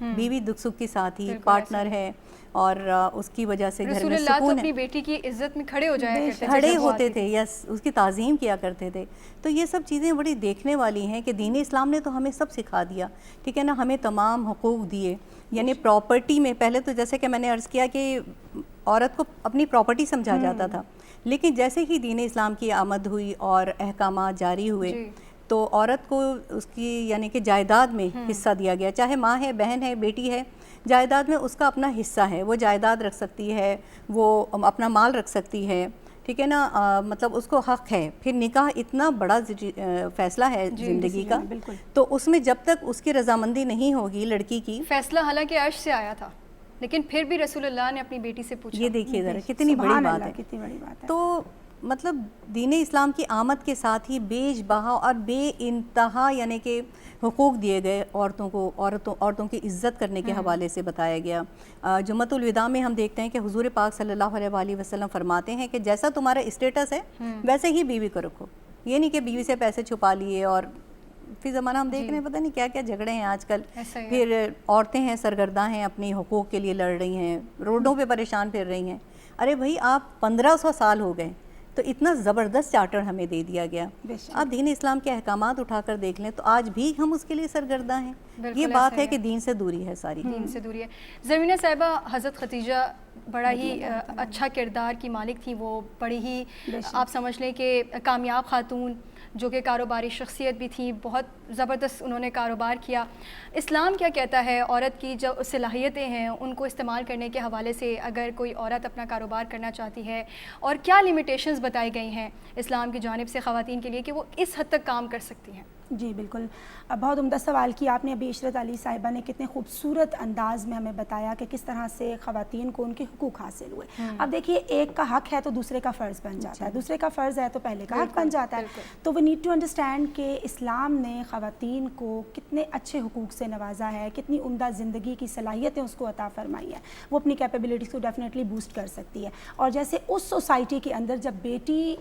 بیوی دکھ سکھ کی ساتھی پارٹنر ہے اور اس کی وجہ سے گھر میں رسول سکون اللہ اپنی بیٹی کی عزت میں کھڑے ہو جایا کرتے تھے، کھڑے ہوتے تھے، یس اس کی تعظیم کیا کرتے تھے. تو یہ سب چیزیں بڑی دیکھنے والی ہیں کہ دین اسلام نے تو ہمیں سب سکھا دیا، ٹھیک ہے نا، ہمیں تمام حقوق دیے. یعنی پراپرٹی میں پہلے تو جیسے کہ میں نے عرض کیا کہ عورت کو اپنی پراپرٹی سمجھا جاتا تھا، لیکن جیسے ہی دین اسلام کی آمد ہوئی اور احکامات جاری ہوئے تو عورت کو اس کی یعنی کہ جائیداد میں حصہ دیا گیا، چاہے ماں ہے، بہن ہے، بیٹی ہے، جائیداد میں اس کا اپنا حصہ ہے، وہ جائیداد رکھ سکتی ہے، وہ اپنا مال رکھ سکتی ہے، ٹھیک ہے نا، مطلب اس کو حق ہے. پھر نکاح اتنا بڑا فیصلہ ہے زندگی کا، تو اس میں جب تک اس کی رضامندی نہیں ہوگی لڑکی کی، فیصلہ حالانکہ عرش سے آیا تھا لیکن پھر بھی رسول اللہ نے اپنی بیٹی سے پوچھا. یہ دیکھیے ذرا کتنی بڑی بات ہے. کتنی بڑی بات ہے. تو مطلب دین اسلام کی آمد کے ساتھ ہی بیش بہا اور بے انتہا یعنی کہ حقوق دیے گئے عورتوں کو، عورتوں کی عزت کرنے کے حوالے سے بتایا گیا. جمعۃ الوداع میں ہم دیکھتے ہیں کہ حضور پاک صلی اللہ علیہ وآلہ وسلم فرماتے ہیں کہ جیسا تمہارا اسٹیٹس ہے ویسے ہی بیوی کو رکھو. یہ نہیں کہ بیوی سے پیسے چھپا لیے، اور فی زمانہ ہم دیکھ رہے ہیں پتہ نہیں کیا کیا جھگڑے ہیں آج کل. پھر عورتیں ہیں سرگرداں ہیں، اپنی حقوق کے لیے لڑ رہی ہیں، روڈوں پہ پریشان پھر رہی ہیں. ارے بھائی آپ 1500 سال ہو گئے تو اتنا زبردست چارٹر ہمیں دے دیا گیا. آپ دین اسلام کے احکامات اٹھا کر دیکھ لیں تو آج بھی ہم اس کے لیے سرگرداں ہیں. یہ بات ہے کہ دین سے دوری ہے، ساری دین سے دوری ہے. زمینہ صاحبہ، حضرت ختیجہ بڑا ہی اچھا کردار کی مالک تھی، وہ بڑی ہی آپ سمجھ لیں کہ کامیاب خاتون جو کہ کاروباری شخصیت بھی تھی، بہت زبردست انہوں نے کاروبار کیا. اسلام کیا کہتا ہے عورت کی جو صلاحیتیں ہیں ان کو استعمال کرنے کے حوالے سے، اگر کوئی عورت اپنا کاروبار کرنا چاہتی ہے، اور کیا لیمیٹیشنز بتائی گئی ہیں اسلام کی جانب سے خواتین کے لیے کہ وہ اس حد تک کام کر سکتی ہیں؟ جی بالکل، بہت عمدہ سوال کیا آپ نے. ابھی عشرت علی صاحبہ نے کتنے خوبصورت انداز میں ہمیں بتایا کہ کس طرح سے خواتین کو ان کے حقوق حاصل ہوئے. اب دیکھیے، ایک کا حق ہے تو دوسرے کا فرض بن جاتا ہے، دوسرے کا فرض ہے تو پہلے کا حق بن جاتا ہے. تو وی نیڈ ٹو انڈرسٹینڈ کہ اسلام نے خواتین کو کتنے اچھے حقوق سے نوازا ہے، کتنی عمدہ زندگی کی صلاحیتیں اس کو عطا فرمائی ہیں. وہ اپنی کیپیبلٹیز کو ڈیفینیٹلی بوسٹ کر سکتی ہے. اور جیسے اس سوسائٹی کے اندر جب بیٹی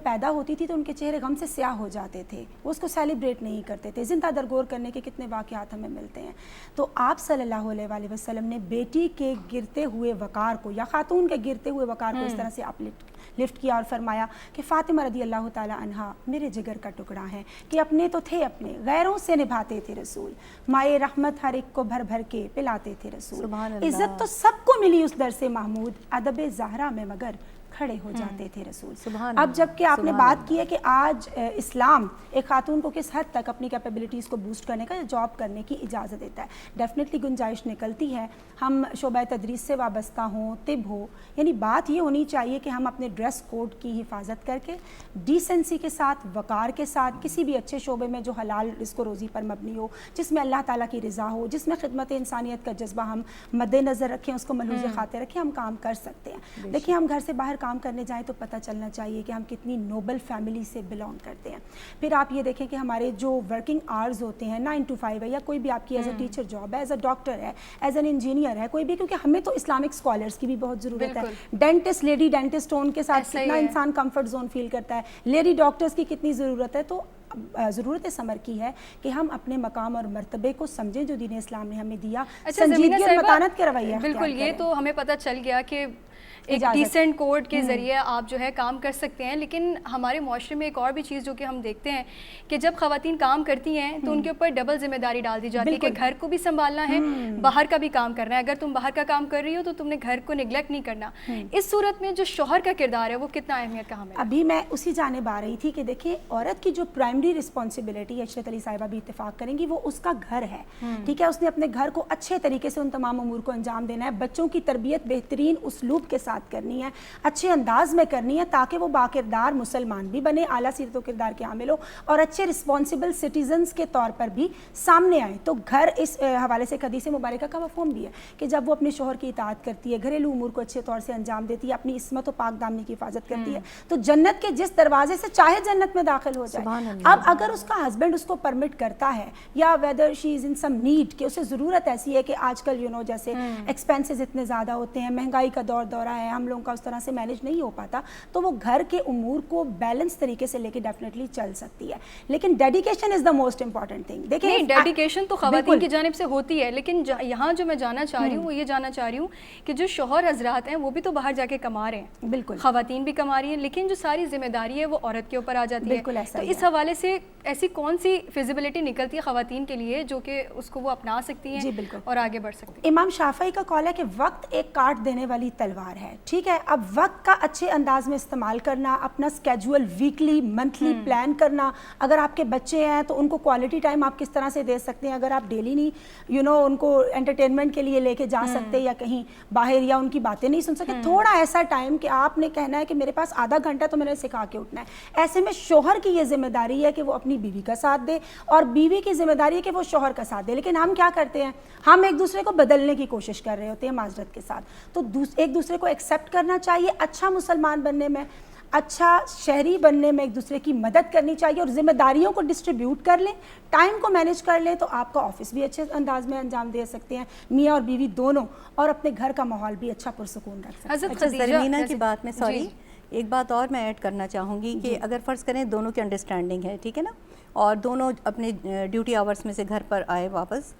پیدا ہوتی تھی تو ان کے چہرے غم سے سیاہ ہو جاتے تھے، وہ اس کو سیلیبریٹ نہیں کرتے تھے. زندہ درگور کرنے کے کتنے واقعات ہمیں ملتے ہیں. تو آپ صلی اللہ علیہ وآلہ وسلم نے بیٹی کے گرتے ہوئے وقار کو، یا خاتون کے گرتے ہوئے وقار کو اس طرح سے لفٹ کیا اور فرمایا کہ فاطمہ رضی اللہ تعالی عنہا میرے جگر کا ٹکڑا ہے، کہ اپنے تو تھے، اپنے غیروں سے نبھاتے تھے رسول، مائے رحمت ہر ایک کو بھر بھر کے پلاتے تھے رسول. عزت تو سب کو ملی اس در سے محمود، ادب زہرا میں مگر کھڑے ہو جاتے تھے رسول. اب جب کہ آپ نے بات کی ہے کہ آج اسلام ایک خاتون کو کس حد تک اپنی کیپیبلٹیز کو بوسٹ کرنے کا یا جاب کرنے کی اجازت دیتا ہے، ڈیفینیٹلی گنجائش نکلتی ہے. ہم شعبہ تدریس سے وابستہ ہوں، طب ہو، یعنی بات یہ ہونی چاہیے کہ ہم اپنے ڈریس کوڈ کی حفاظت کر کے ڈیسنسی کے ساتھ، وقار کے ساتھ، کسی بھی اچھے شعبے میں جو حلال رزق و روزی پر مبنی ہو، جس میں اللہ تعالیٰ کی رضا ہو، جس میں خدمت انسانیت کا جذبہ ہم مد نظر رکھیں، اس کو ملحوظ خاطر رکھیں، ہم کام کر سکتے ہیں. دیکھیں، ہم گھر سے باہر کام کرنے جائیں تو پتہ چلنا چاہیے کہ ہم کتنی نوبل فیملی سے بلانگ کرتے ہیں. پھر آپ یہ دیکھیں کہ ہمارے جو ورکنگ آورز ہوتے ہیں 9 to 5 ہے، یا کوئی بھی آپ کی ایز اے ٹیچر جاب ہے، ایز اے ڈاکٹر ہے، ایز این انجینئر ہے، کوئی بھی، کیونکہ ہمیں تو اسلامک اسکالرس کی بھی بہت ضرورت ہے. ڈینٹسٹ، لیڈی ڈینٹسٹ ان کے ساتھ کتنا انسان کمفرٹ زون فیل کرتا ہے، لیڈی ڈاکٹرس کی کتنی ضرورت ہے. تو ضرورت ثمر کی ہے کہ ہم اپنے مقام اور مرتبے کو سمجھیں جو دین اسلام نے ہمیں دیا، سنجیدگی اور متانت کے رویہ. بالکل، یہ تو ہمیں پتہ چل گیا کہ ایک ڈیسنٹ کوڈ کے ذریعے آپ جو ہے کام کر سکتے ہیں. لیکن ہمارے معاشرے میں ایک اور بھی چیز جو کہ ہم دیکھتے ہیں کہ جب خواتین کام کرتی ہیں تو ان کے اوپر ڈبل ذمہ داری ڈال دی جاتی ہے کہ گھر کو بھی سنبھالنا ہے، باہر کا بھی کام کرنا ہے. اگر تم باہر کا کام کر رہی ہو تو تم نے گھر کو نگلیکٹ نہیں کرنا. اس صورت میں جو شوہر کا کردار ہے وہ کتنا اہمیت کا حامل ہے؟ ابھی میں اسی جانب آ رہی تھی کہ دیکھیں، عورت کی جو پرائمری رسپانسبلٹی، عشرت علی صاحبہ بھی اتفاق کریں گی، وہ اس کا گھر ہے. ٹھیک ہے، اس نے اپنے گھر کو اچھے طریقے سے ان تمام امور کو انجام دینا ہے. بچوں کی تربیت بہترین اسلوب کے ساتھ کرنی ہے، اچھے انداز میں کرنی ہے، تاکہ وہ باکردار مسلمان بھی بنے، اعلیٰ سیرت و کردار کے حامل ہو، اور اچھے رسپانسبل سٹیزنز کے طور پر بھی سامنے آئیں. تو گھر اس حوالے سے حدیث مبارکہ کا مفہوم بھی ہے کہ جب وہ اپنے شوہر کی اطاعت کرتی ہے، گھریلو امور کو اچھے طور سے انجام دیتی ہے، اپنی عصمت و پاک دامنی کی حفاظت کرتی ہے، تو جنت کے جس دروازے سے چاہے جنت میں داخل ہو جائے. اب اگر اس کا ہسبینڈ اس کو پرمٹ کرتا ہے یا whether she is in some need کہ اسے ضرورت ایسی ہے کہ آج کل جیسے ایکسپینسز اتنے زیادہ ہوتے ہیں, مہنگائی کا دورہ ہے, ہم لوگوں کا اس طرح سے مینیج نہیں ہو پاتا, تو وہ گھر کے امور کو بیلنس طریقے سے لے کے ڈیفینیٹلی چل سکتی ہے. لیکن dedication is the most important thing. دیکھیں ڈیڈیکیشن تو خواتین کی جانب سے ہوتی ہے, لیکن یہاں جو میں جانا چاہ رہی ہوں وہ یہ جاننا چاہ رہی ہوں کہ جو شوہر حضرات ہیں وہ بھی تو باہر جا کے کما رہے ہیں, بالکل خواتین بھی کما رہی ہیں, لیکن جو ساری ذمہ داری ہے وہ عورت کے اوپر آ جاتی ہے. بالکل ایسا تو اس حوالے سے ایسی کون سی فیزیبلٹی نکلتی ہے خواتین کے لیے جو کہ اس کو وہ اپنا سکتی ہیں اور آگے بڑھ سکتی ہیں؟ امام شافعی کا قول ہے کہ وقت ایک کاٹ دینے والی تلوار ہے, ٹھیک ہے. اب وقت کا اچھے انداز میں استعمال کرنا, اپنا اسکیجول ویکلی منتھلی پلان کرنا, اگر آپ کے بچے ہیں تو ان کو کوالٹی ٹائم آپ کس طرح سے دے سکتے ہیں, اگر آپ ڈیلی نہیں ان کو انٹرٹینمنٹ کے لیے لے کے جا سکتے یا کہیں باہر یا ان کی باتیں نہیں سن سکتے, تھوڑا ایسا ٹائم کہ آپ نے کہنا ہے کہ میرے پاس آدھا گھنٹہ تو میں نے سکھا کے اٹھنا ہے. ایسے میں شوہر کی یہ ذمہ داری ہے کہ وہ اپنی بیوی کا ساتھ دے اور بیوی کی ذمہ داری ہے کہ وہ شوہر کا ساتھ دے. لیکن ہم کیا کرتے ہیں, ہم ایک دوسرے کو بدلنے کی کوشش کر رہے ہوتے ہیں معذرت کے ساتھ. تو ایک دوسرے کو ایکسیپٹ کرنا چاہیے, اچھا مسلمان بننے میں, اچھا شہری بننے میں ایک دوسرے کی مدد کرنی چاہیے, اور ذمہ داریوں کو ڈسٹریبیوٹ کر لیں, ٹائم کو مینیج کر لیں, تو آپ کا آفس بھی اچھے انداز میں انجام دے سکتے ہیں, میاں اور بیوی دونوں, اور اپنے گھر کا ماحول بھی اچھا پرسکون رکھ سکتے ہیں. حضرت زرمینہ کی بات میں ایک بات اور میں ایڈ کرنا چاہوں گی کہ اگر فرض کریں دونوں کی انڈرسٹینڈنگ ہے, ٹھیک ہے نا, اور دونوں اپنے ڈیوٹی آورس میں سے گھر پر آئے واپس,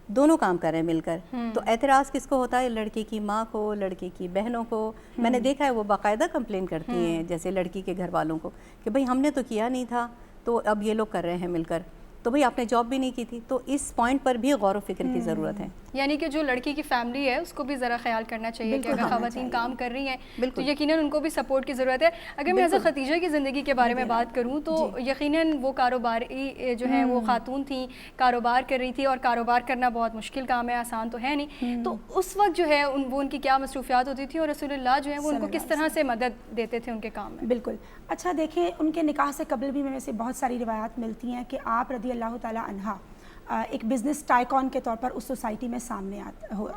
دونوں کام کر رہے ہیں مل کر, تو اعتراض کس کو ہوتا ہے؟ لڑکے کی ماں کو, لڑکے کی بہنوں کو. میں نے دیکھا ہے وہ باقاعدہ کمپلین کرتی ہیں جیسے لڑکی کے گھر والوں کو کہ بھئی ہم نے تو کیا نہیں تھا, تو اب یہ لوگ کر رہے ہیں مل کر, تو بھئی آپ نے جاب بھی نہیں کی تھی. تو اس پوائنٹ پر بھی غور و فکر کی ضرورت ہے. یعنی کہ جو لڑکی کی فیملی ہے اس کو بھی ذرا خیال کرنا چاہیے کہ اگر خواتین کام کر رہی ہیں تو یقیناً ان کو بھی سپورٹ کی ضرورت ہے. اگر میں حضرت خدیجہ کی زندگی کے بارے میں بات کروں تو یقیناً وہ کاروباری جو ہیں وہ خاتون تھیں, کاروبار کر رہی تھی, اور کاروبار کرنا بہت مشکل کام ہے, آسان تو ہے نہیں. تو اس وقت جو ہے وہ ان کی کیا مصروفیات ہوتی تھی, اور رسول اللہ جو ہے وہ ان کو کس طرح سے مدد دیتے تھے ان کے کام میں؟ بالکل. اچھا دیکھیں, ان کے نکاح سے قبل بھی میں سے بہت ساری روایات ملتی ہیں کہ آپ رضی اللہ تعالیٰ عنہا ایک بزنس ٹائیکون کے طور پر اس سوسائٹی میں سامنے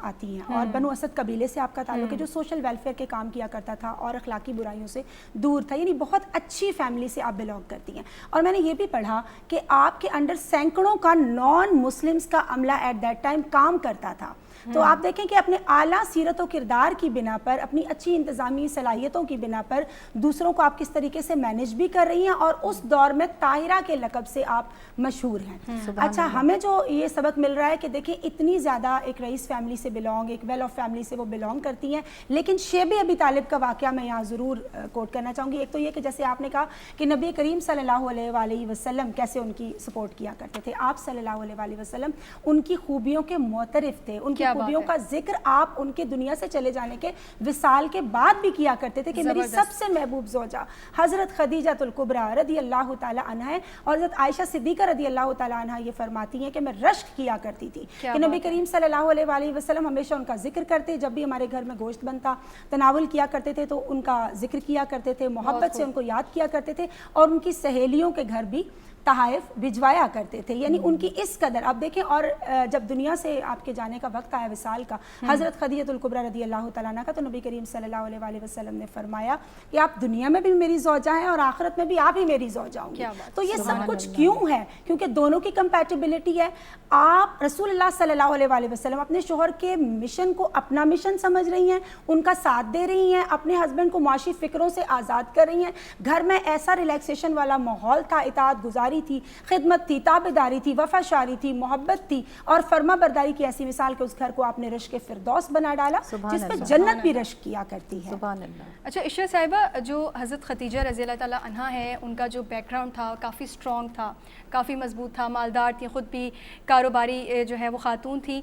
آتی ہیں, اور بنو اسد قبیلے سے آپ کا تعلق ہے جو سوشل ویلفیئر کے کام کیا کرتا تھا اور اخلاقی برائیوں سے دور تھا, یعنی بہت اچھی فیملی سے آپ بلانگ کرتی ہیں. اور میں نے یہ بھی پڑھا کہ آپ کے انڈر سینکڑوں کا نان مسلمس کا عملہ ایٹ دیٹ ٹائم کام کرتا تھا. تو آپ دیکھیں کہ اپنے اعلیٰ سیرت و کردار کی بنا پر, اپنی اچھی انتظامی صلاحیتوں کی بنا پر دوسروں کو آپ کس طریقے سے مینیج بھی کر رہی ہیں, اور اس دور میں طاہرہ کے لقب سے آپ مشہور ہیں. اچھا, ہمیں جو یہ سبق مل رہا ہے کہ دیکھیں اتنی زیادہ ایک رئیس فیملی سے بلانگ, ایک ویل آف فیملی سے وہ بلانگ کرتی ہیں, لیکن شیب ابی طالب کا واقعہ میں یہاں ضرور کوٹ کرنا چاہوں گی. ایک تو یہ کہ جیسے آپ نے کہا کہ نبی کریم صلی اللہ علیہ وآلہ وسلم کیسے ان کی سپورٹ کیا کرتے تھے. آپ صلی اللہ علیہ وآلہ وسلم ان کی خوبیوں کے معترف تھے, ان کی خوبیوں کا ذکر آپ ان کے دنیا سے چلے جانے کے وصال کے بعد بھی کیا کرتے تھے کہ میری سب سے محبوب زوجہ حضرت خدیجہ الکبریٰ رضی اللہ تعالیٰ عنہا ہے. اور حضرت عائشہ صدیقہ رضی اللہ تعالیٰ عنہا یہ فرماتی ہیں کہ میں رشک کیا کرتی تھی کہ نبی کریم صلی اللہ علیہ وآلہ وسلم ہمیشہ ان کا ذکر کرتے, جب بھی ہمارے گھر میں گوشت بنتا تناول کیا کرتے تھے تو ان کا ذکر کیا کرتے تھے, محبت سے ان کو یاد کیا کرتے تھے, اور ان کی سہیلیوں کے گھر بھی تحائف بھجوایا کرتے تھے. یعنی ان کی اس قدر آپ دیکھیں. اور جب دنیا سے آپ کے جانے کا وقت آیا وصال کا, حضرت خدیجہ الکبریٰ رضی اللہ تعالیٰ عنہا کا, تو نبی کریم صلی اللہ علیہ وآلہ وسلم نے فرمایا کہ آپ دنیا میں بھی میری زوجہ ہیں اور آخرت میں بھی آپ ہی میری زوجہ ہوں گی. تو یہ سب کچھ کیوں ہے؟ کیونکہ دونوں کی کمپیٹیبلٹی ہے. آپ رسول اللہ صلی اللہ علیہ وآلہ وسلم اپنے شوہر کے مشن کو اپنا مشن سمجھ رہی ہیں, ان کا ساتھ دے رہی ہیں, اپنے ہسبینڈ کو معاشی فکروں سے آزاد کر رہی ہیں. گھر میں ایسا ریلیکسیشن والا ماحول تھا, اطاعت گزاری تھی, خدمت تھی, تابعداری تھی, وفاشاری تھی, محبت تھی, اور فرما برداری کی ایسی مثال کہ اس گھر کو آپ نے رشک فردوس بنا ڈالا جس پہ جنت بھی رشک کیا کرتی ہے. سبحان اللہ. اچھا عشرت صاحبہ, جو حضرت خدیجہ رضی اللہ تعالیٰ عنہا ہے ان کا جو بیک گراؤنڈ تھا کافی اسٹرانگ تھا, کافی مضبوط تھا, مالدار تھی, خود بھی کاروباری جو ہے وہ خاتون تھی.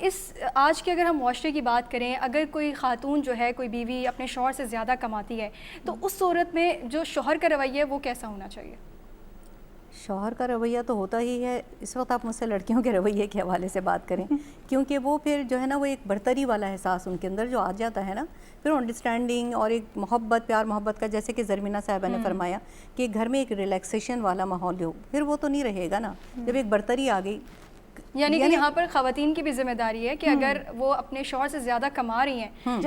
اس آج کے اگر ہم معاشرے کی بات کریں, اگر کوئی خاتون جو ہے, کوئی بیوی اپنے شوہر سے زیادہ کماتی ہے, تو اس صورت میں جو شوہر کا رویہ ہے وہ کیسا ہونا چاہیے؟ شوہر کا رویہ تو ہوتا ہی ہے. اس وقت آپ مجھ سے لڑکیوں کے رویے کے حوالے سے بات کریں, کیونکہ وہ پھر جو ہے نا وہ ایک برتری والا احساس ان کے اندر جو آ جاتا ہے نا, پھر انڈرسٹینڈنگ اور ایک محبت, پیار محبت کا, جیسے کہ زرمینہ صاحبہ نے فرمایا کہ گھر میں ایک ریلیکسیشن والا ماحول ہو, پھر وہ تو نہیں رہے گا نا. جب ایک برتری آ گئی یعنی کہ یہاں پر خواتین کی بھی ذمہ داری ہے کہ اگر وہ اپنے شوہر سے زیادہ کما رہی ہیں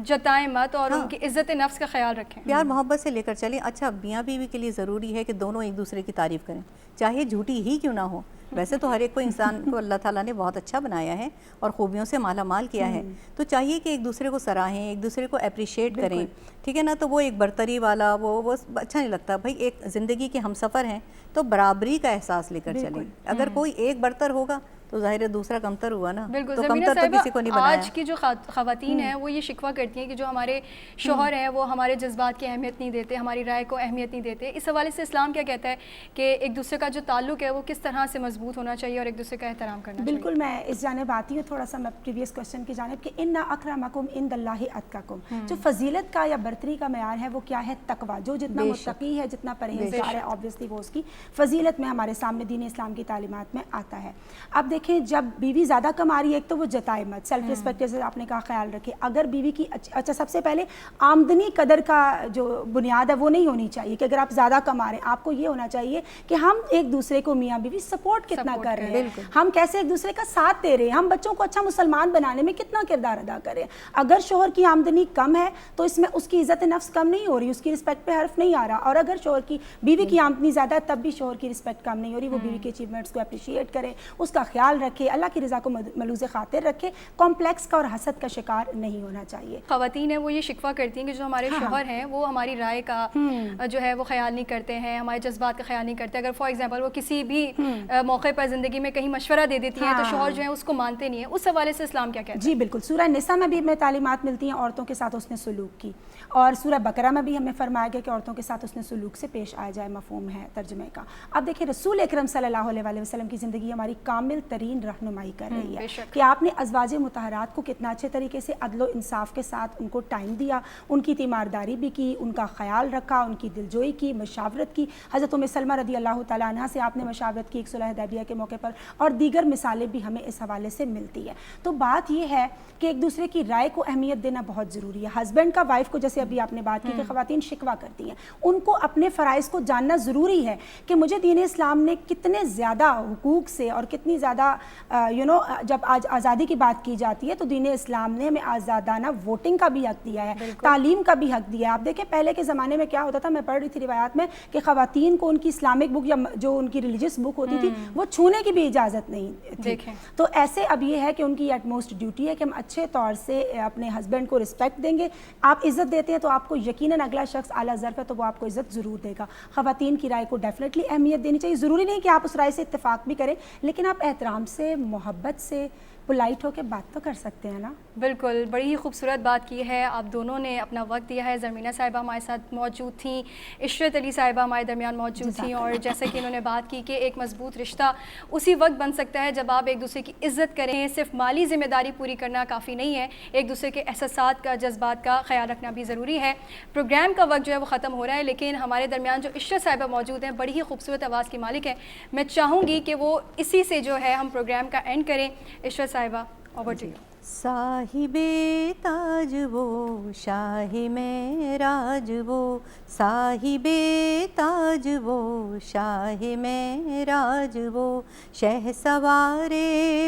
جتائیں مت اور ان کی عزت نفس کا خیال رکھیں, پیار محبت سے لے کر چلیں. اچھا, میاں بیوی کے لیے ضروری ہے کہ دونوں ایک دوسرے کی تعریف کریں, چاہے جھوٹی ہی کیوں نہ ہو. ویسے تو ہر ایک کو انسان کو اللہ تعالیٰ نے بہت اچھا بنایا ہے اور خوبیوں سے مالا مال کیا ہے, تو چاہیے کہ ایک دوسرے کو سراہیں, ایک دوسرے کو اپریشیٹ کریں, ٹھیک ہے نا. تو وہ ایک برتری والا وہ اچھا نہیں لگتا. بھائی ایک زندگی کے ہم سفر ہیں تو برابری کا احساس لے کر چلیں. اگر کوئی ایک برتر ہوگا تو ظاہر ہے دوسرا کمتر ہوا نا. بالکل. تو زمینہ کمتر تو کسی کو نہیں بنایا. آج کی جو خواتین ہیں وہ یہ شکوہ کرتی ہیں کہ جو ہمارے شوہر ہیں وہ ہمارے جذبات کی اہمیت نہیں دیتے, ہماری رائے کو اہمیت نہیں دیتے. اس حوالے سے اسلام کیا کہتا ہے کہ ایک دوسرے کا جو تعلق ہے وہ کس طرح سے مضبوط ہونا چاہیے اور ایک دوسرے کا احترام کرنا چاہیے؟ بالکل, میں اس جانب آتی ہوں تھوڑا سا, میں پریویس کوشچن کی جانب, کہ ان اکرمکم عند اللہ اتقاکم. جو فضیلت کا یا برتری کا معیار ہے وہ کیا ہے؟ تقویٰ. جو جتنا متقی ہے, جتنا پرہیزگار ہے, obviously وہ اس کی فضیلت میں ہمارے سامنے دین اسلام کی تعلیمات میں آتا ہے. اب دیکھیں, جب بیوی زیادہ کما رہی ہے, ایک تو وہ جتائے مت, سیلف رسپیکٹ جیسے آپ نے کہا خیال رکھے. اگر بیوی کی اچھا, سب سے پہلے آمدنی قدر کا جو بنیاد ہے وہ نہیں ہونی چاہیے کہ اگر آپ زیادہ کما رہے ہیں, آپ کو یہ ہونا چاہیے کہ ہم ایک دوسرے کو میاں بیوی سپورٹ کتنا کر رہے ہیں, ہم کیسے ایک دوسرے کا ساتھ دے رہے ہیں, ہم بچوں کو اچھا مسلمان بنانے میں کتنا کردار ادا کریں. اگر شوہر کی آمدنی کم ہے تو اس میں اس کی عزت نفس کم نہیں ہو رہی, اس کی رسپیکٹ پہ حرف نہیں آ رہا. اور اگر شوہر کی بیوی کی آمدنی زیادہ ہے تب بھی شوہر کی رسپیکٹ کم نہیں ہو رہی. وہ بیوی کے اچیومنٹس کو اپریشیٹ کرے, اس کا خیال رکھے, اللہ کی رضا کو ملوز خاطر رکھے, کمپلیکس کا اور حسد کا شکار نہیں ہونا چاہیے. خواتین ہیں وہ یہ شکوہ کرتی ہیں کہ جو ہمارے شوہر ہیں وہ ہماری رائے کا جو ہے وہ خیال نہیں کرتے ہیں, ہمارے جذبات کا خیال نہیں کرتے. اگر فار ایگزامپل وہ کسی بھی موقع پر زندگی میں کہیں مشورہ دے دیتی ہیں تو شوہر جو ہے اس کو مانتے نہیں ہیں. اس حوالے سے اسلام کیا کہتا ہے؟ جی بالکل, سورہ نساء میں بھی ہمیں تعلیمات ملتی ہیں عورتوں کے ساتھ حسن سلوک کی, اور سورہ بقرہ میں بھی ہمیں فرمایا گیا کہ عورتوں کے ساتھ حسن سلوک سے پیش آیا جائے. مفہوم ہے ترجمے کا. اب دیکھیں, رسول اکرم صلی اللہ علیہ وسلم کی زندگی ہماری کامل ترین رہنمائی کر رہی ہے کہ آپ نے ازواج مطہرات کو کتنا اچھے طریقے سے عدل و انصاف کے ساتھ ان کو ٹائم دیا, ان کی تیمارداری بھی کی, ان کا خیال رکھا, ان کی دلجوئی کی, مشاورت کی. حضرت ام سلمہ رضی اللہ تعالیٰ عنہ سے آپ نے مشاورت کی ایک صلح حدیبیہ کے موقع پر, اور دیگر مثالیں بھی ہمیں اس حوالے سے ملتی ہے. تو بات یہ ہے کہ ایک دوسرے کی رائے کو اہمیت دینا بہت ضروری ہے. ہسبینڈ کا وائف کو, جیسے ابھی آپ نے بات کی کہ خواتین شکوہ کرتی ہیں, ان کو اپنے فرائض کو جاننا ضروری ہے کہ مجھے دین اسلام نے کتنے زیادہ حقوق سے اور کتنی زیادہ جب آج آزادی کی بات کی جاتی ہے تو دین اسلام نے ہمیں آزادانہ ووٹنگ کا بھی حق دیا ہے, تعلیم کا بھی حق دیا ہے. آپ دیکھیں پہلے کے زمانے میں کیا ہوتا تھا, میں پڑھ رہی تھی روایات میں کہ خواتین کو ان کی اسلامک بک یا جو ان کی ریلیجس بک ہوتی تھی وہ چھونے کی بھی اجازت نہیں تھی. تو ایسے اب یہ ہے کہ ان کی ایٹ موسٹ ڈیوٹی ہے کہ ہم اچھے طور سے اپنے ہسبینڈ کو رسپیکٹ دیں گے. آپ عزت دیتے ہیں تو آپ کو یقیناً اگلا شخص اعلیٰ ظرف ہے تو وہ آپ کو عزت ضرور دے گا. خواتین کی رائے کو ڈیفینیٹلی اہمیت دینی چاہیے. ضروری نہیں کہ آپ اس رائے سے اتفاق بھی کریں, لیکن آپ احترام سے, محبت سے, پولائٹ ہو کے بات تو کر سکتے ہیں نا. بالکل, بڑی ہی خوبصورت بات کی ہے آپ دونوں نے, اپنا وقت دیا ہے. زرمینہ صاحبہ ہمارے ساتھ موجود تھیں, عشرت علی صاحبہ ہمارے درمیان موجود تھیں, اور جیسے کہ انہوں نے بات کی کہ ایک مضبوط رشتہ اسی وقت بن سکتا ہے جب آپ ایک دوسرے کی عزت کریں. صرف مالی ذمہ داری پوری کرنا کافی نہیں ہے, ایک دوسرے کے احساسات کا, جذبات کا خیال رکھنا بھی ضروری ہے. پروگرام کا وقت جو ہے وہ ختم ہو رہا ہے, لیکن ہمارے درمیان جو عشرت صاحبہ موجود ہیں, بڑی ہی خوبصورت آواز کی مالک ہیں, میں چاہوں گی کہ وہ اسی سے جو ہے ہم پروگرام کا اینڈ کریں. عشرت صاحبہ اوور ٹو یو. صاحب تاج وہ شاہ معراج وہ, صاحب تاج وہ شاہ معراج وہ, شہ سوار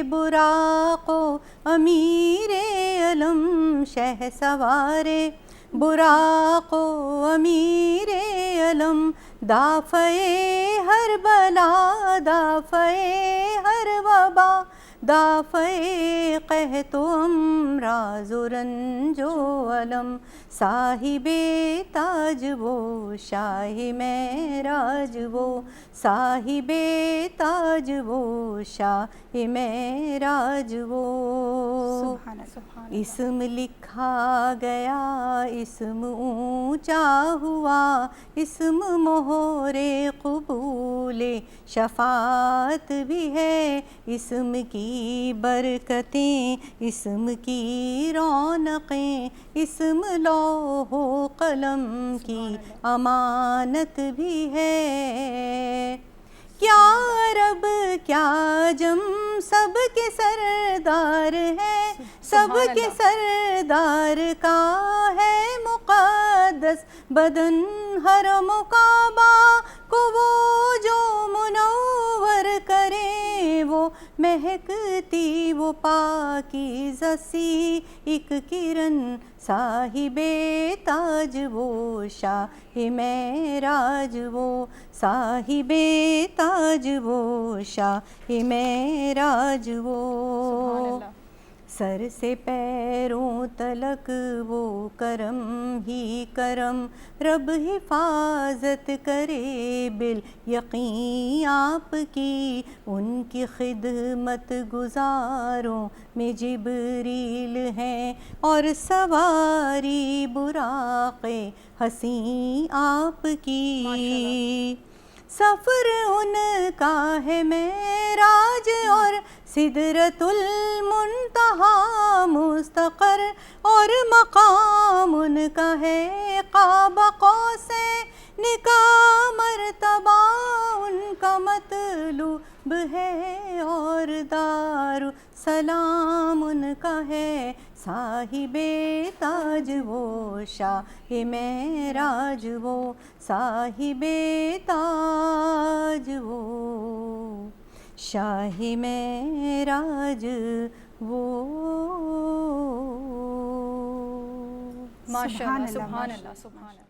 براق و امیر علم, شہ سوار براق و امیر علم, دافع ہر بلا دافع ہر وبا, دافع قحط و امراض و رنج و علم, صاحب تاج وہ شاہ معراج وہ, صاحب تاج وہ شاہ معراج وہ. اسم لکھا گیا اسم اونچا ہوا, اسم مہر قبول شفاعت بھی ہے, اسم کی برکتیں اسم کی رونقیں, اسم لوح و قلم کی امانت بھی ہے. کیا عرب کیا جم سب کے سردار ہے, سب کے سردار کا ہے مقدس بدن حرم و کعبہ کو وہ جو منور کرے, وہ وہ پاکیزہ سی ایک کرن صاحب تاج وہ شاہ معراج وہ صاحب تاج وہ شاہ معراج وہ سبحان اللہ. سر سے پیروں تلک وہ کرم ہی کرم رب حفاظت کرے بالیقین آپ کی ان کی خدمت گزاروں میں جبریل ہیں اور سواری براق حسین آپ کی سفر ان کا ہے معراج اور سدرۃ المنتہا مستقر اور مقام ان کا ہے قاب قوسین کا مرتبہ ان کا مطلوب ہے اور دار سلام ان کا ہے صاحب تاج وہ شاہ معراج وہ صاحب تاج وہ شاہ معراج وہ. ماشاء سبحان اللہ اللہ، سبحان اللہ سبحان اللہ.